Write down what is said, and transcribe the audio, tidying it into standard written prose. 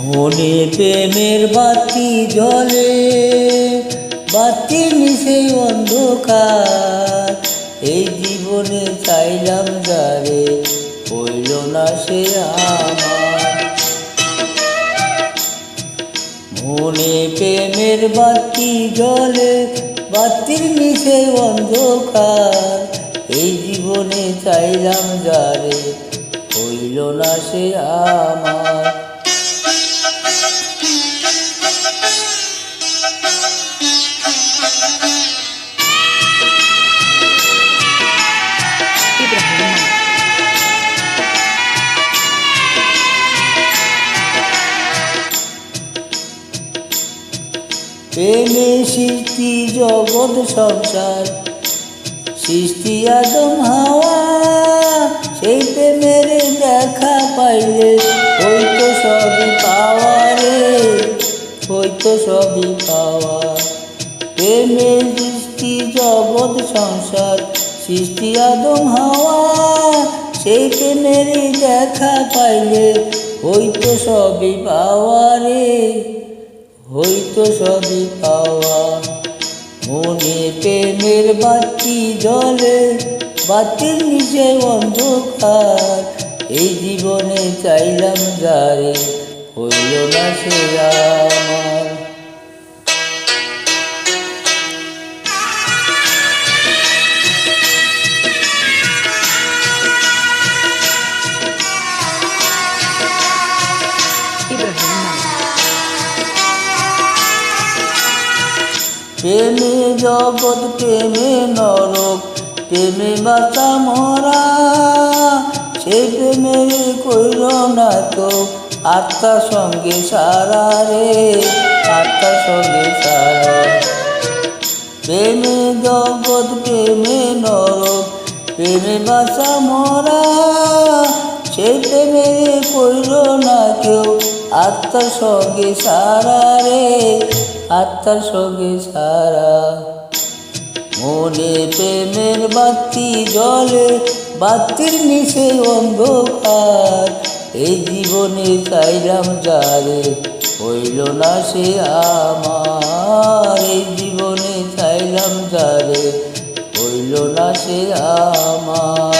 মনে প্রেমের বাতি জ্বলে, বাতির নিচে অন্ধকার। এই জীবনে চাইলাম যারে, হইল না সে আমার। মনে প্রেমের বাতি জ্বলে, বাতির নিচে অন্ধকার। এই জীবনে চাইলাম যারে, হইল না সে আমার। প্রেমে সৃষ্টি জগৎ সংসার, সৃষ্টি আদম হাওয়া। সেই প্রেমের দেখা পাইলে হইতো সবই পাওয়া রে, হইতো সবই পাওয়া। প্রেমে সৃষ্টি জগৎ সংসার, সৃষ্টি আদম হাওয়া। সেই প্রেমের দেখা পাইলে হইতো সবই পাওয়া রে, হইতো সবই পাওয়া। মনে প্রেমের বাতি জ্বলে, বাতির নিচে অন্ধকার। এই জীবনে চাইলাম যারে, হইল না সে আমার। প্রেমে জগৎ, প্রেমে নরক, প্রেমে বাঁচা মরা। সেই প্রেমের কইল না তো আত্মার সঙ্গে সারা রে, আত্মার সঙ্গে সারা। প্রেমে জগৎ, প্রেমে নরক, প্রেমে বাঁচা মরা। সেই প্রেমের কইল না কেউ আত্মার সঙ্গে সারা রে, আত্মার সঙ্গে সারা। মনে প্রেমের বাতি জ্বলে, বাতির নিচে অন্ধকার। এই জীবনে চাইলাম যারে, হইল না সে আমার। এই জীবনে চাইলাম যারে, হইল না সে আমার।